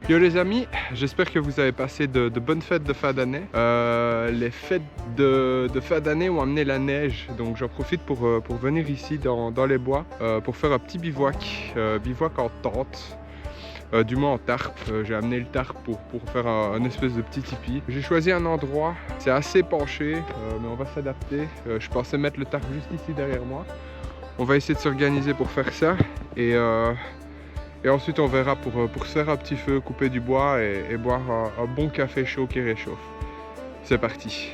Yo les amis, j'espère que vous avez passé de bonnes fêtes de fin d'année. Les fêtes de fin d'année ont amené la neige, donc j'en profite pour venir ici dans les bois pour faire un petit bivouac, bivouac en tente. Du moins en tarp. J'ai amené le tarp pour faire un espèce de petit tipi. J'ai choisi un endroit, c'est assez penché, mais on va s'adapter. Je pensais mettre le tarp juste ici derrière moi. On va essayer de s'organiser pour faire ça et ensuite on verra pour se faire un petit feu, couper du bois et boire un bon café chaud qui réchauffe. C'est parti.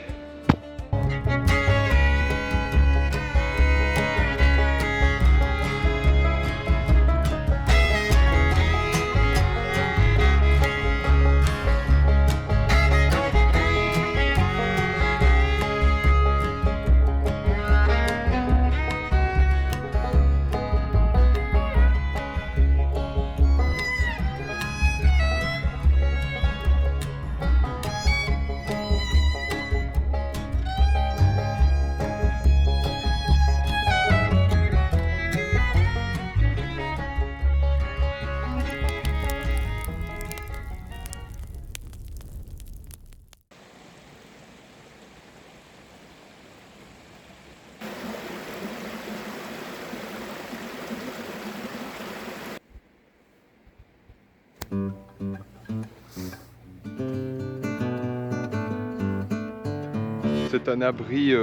C'est un abri,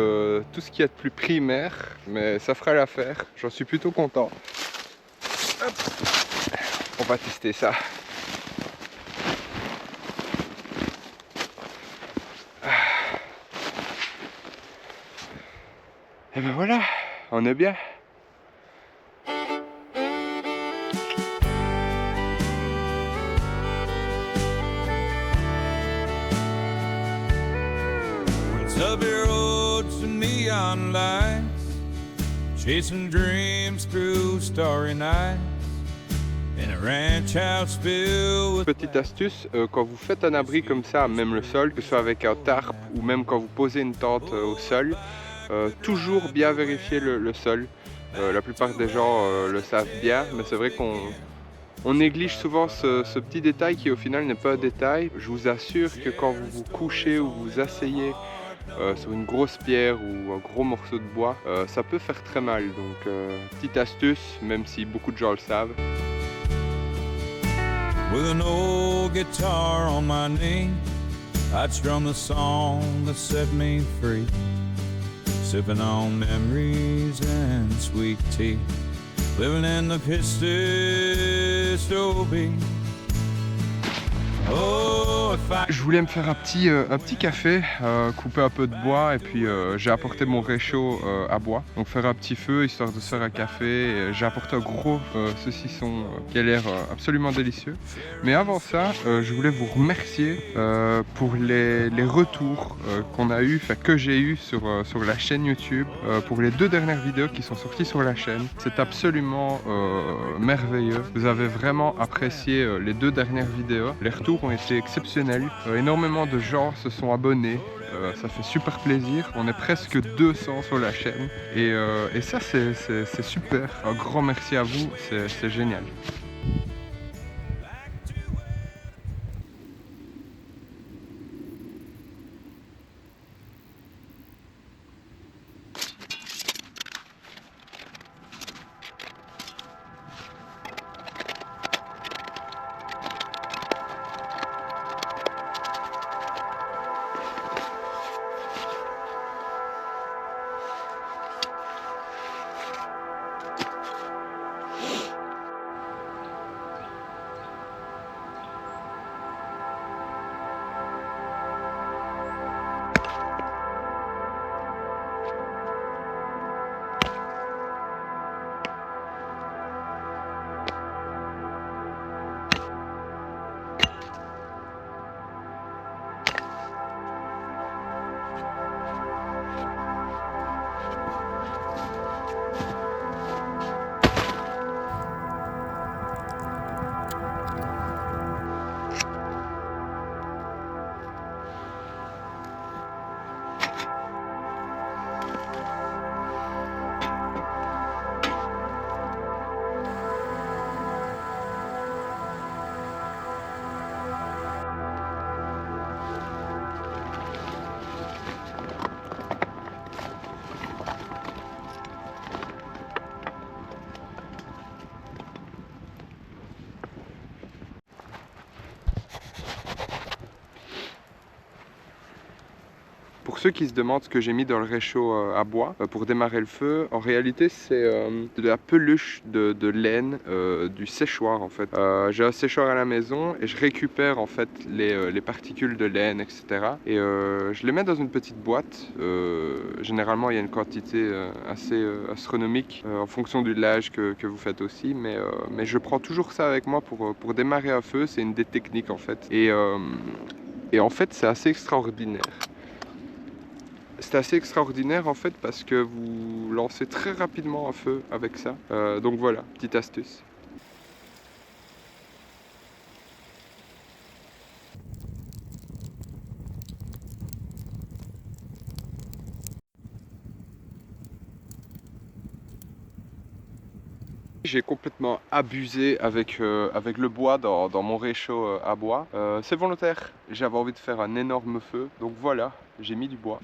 tout ce qu'il y a de plus primaire, mais ça fera l'affaire. J'en suis plutôt content. Hop. On va tester ça. Et ben voilà, on est bien. Subway roads and neon lights, chasing dreams through starry nights, in a ranch house filled with... Petite astuce, quand vous faites un abri comme ça, même le sol, que ce soit avec un tarp ou même quand vous posez une tente au sol, toujours bien vérifier le sol. La plupart des gens le savent bien, mais c'est vrai qu'on néglige souvent ce petit détail qui au final n'est pas un détail. Je vous assure que quand vous vous couchez ou vous asseyez sur une grosse pierre ou un gros morceau de bois, ça peut faire très mal. Donc petite astuce, même si beaucoup de gens le savent. With an old guitar on my knee, I'd strum the song that set me free, sipping on memories and sweet tea, living in the Pistol. Oh, je voulais me faire un petit café, couper un peu de bois et puis j'ai apporté mon réchaud à bois. Donc faire un petit feu histoire de se faire un café. J'ai apporté un gros saucisson qui a l'air absolument délicieux. Mais avant ça, je voulais vous remercier pour les retours qu'on a eu, que j'ai eu sur la chaîne YouTube, pour les 2 dernières vidéos qui sont sorties sur la chaîne. C'est absolument merveilleux. Vous avez vraiment apprécié les 2 dernières vidéos. Les retours ont été exceptionnels. Énormément de gens se sont abonnés. Ça fait super plaisir. On est presque 200 sur la chaîne. Et ça, c'est super. Un grand merci à vous. C'est génial. Pour ceux qui se demandent ce que j'ai mis dans le réchaud à bois pour démarrer le feu, en réalité c'est de la peluche de laine du séchoir en fait. J'ai un séchoir à la maison et je récupère en fait les particules de laine, etc. Et je les mets dans une petite boîte. Généralement il y a une quantité assez astronomique en fonction du lage que vous faites aussi, mais je prends toujours ça avec moi pour démarrer un feu. C'est une des techniques en fait. Et en fait c'est assez extraordinaire. C'est assez extraordinaire en fait parce que vous lancez très rapidement un feu avec ça. Donc voilà, petite astuce. J'ai complètement abusé avec le bois dans mon réchaud à bois. C'est volontaire, j'avais envie de faire un énorme feu, donc voilà, j'ai mis du bois.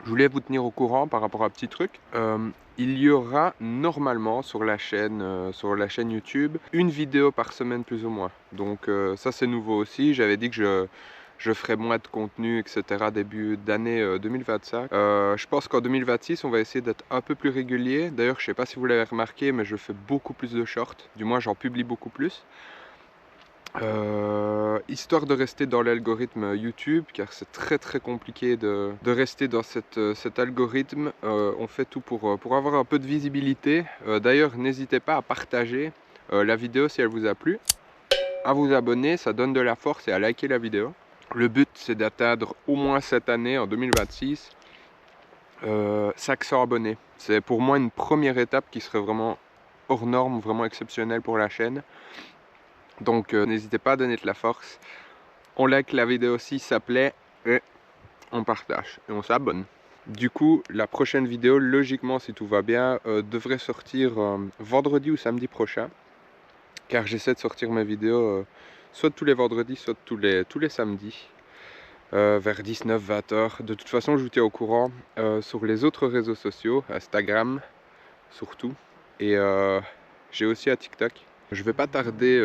Je voulais vous tenir au courant par rapport à un petit truc. Il y aura normalement sur la chaîne YouTube une vidéo par semaine plus ou moins. Donc ça c'est nouveau aussi. J'avais dit que je ferai moins de contenu, etc. début d'année 2025. Je pense qu'en 2026 on va essayer d'être un peu plus régulier. D'ailleurs je sais pas si vous l'avez remarqué, mais je fais beaucoup plus de shorts. Du moins j'en publie beaucoup plus. Histoire de rester dans l'algorithme YouTube, car c'est très compliqué de rester dans cet algorithme. On fait tout pour avoir un peu de visibilité. D'ailleurs n'hésitez pas à partager la vidéo si elle vous a plu, à vous abonner, ça donne de la force, et à liker la vidéo. Le but c'est d'atteindre au moins cette année, en 2026, 500 abonnés. C'est pour moi une première étape qui serait vraiment hors norme, vraiment exceptionnelle pour la chaîne. Donc n'hésitez pas à donner de la force. On like la vidéo si ça plaît et on partage et on s'abonne. Du coup, la prochaine vidéo, logiquement si tout va bien, devrait sortir vendredi ou samedi prochain. Car j'essaie de sortir mes vidéos soit tous les vendredis, soit tous les samedis. Vers 19-20 heures. De toute façon, je vous tiens au courant sur les autres réseaux sociaux, Instagram surtout. Et j'ai aussi un TikTok. Je vais pas tarder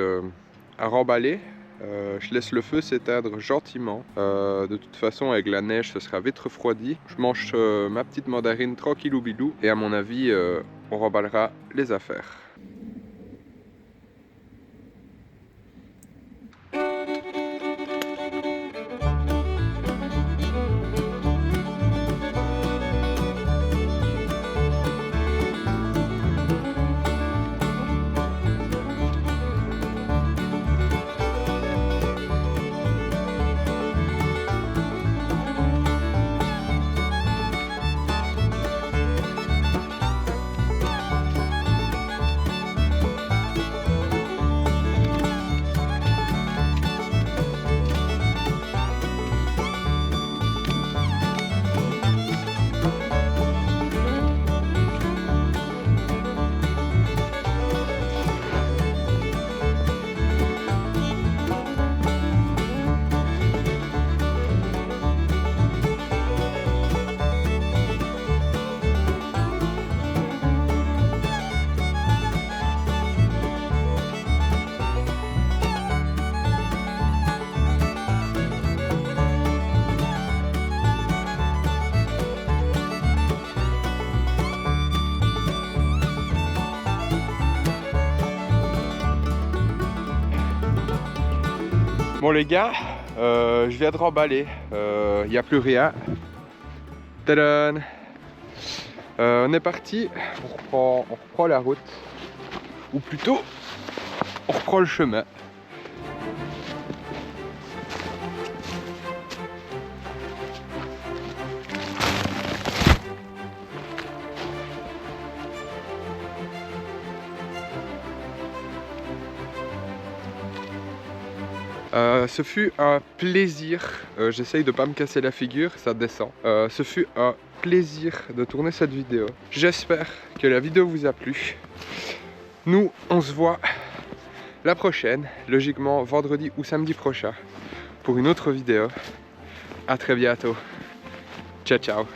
à remballer. Je laisse le feu s'éteindre gentiment. De toute façon avec la neige ce sera vite refroidi. Je mange ma petite mandarine tranquillou bilou. Et à mon avis on remballera les affaires. Bon les gars, je viens de remballer, il n'y a plus rien. Tadam! On est parti, on reprend la route, ou plutôt on reprend le chemin. Ce fut un plaisir, j'essaye de pas me casser la figure, ça descend. Ce fut un plaisir de tourner cette vidéo. J'espère que la vidéo vous a plu. Nous, on se voit la prochaine, logiquement vendredi ou samedi prochain, pour une autre vidéo. À très bientôt. Ciao, ciao.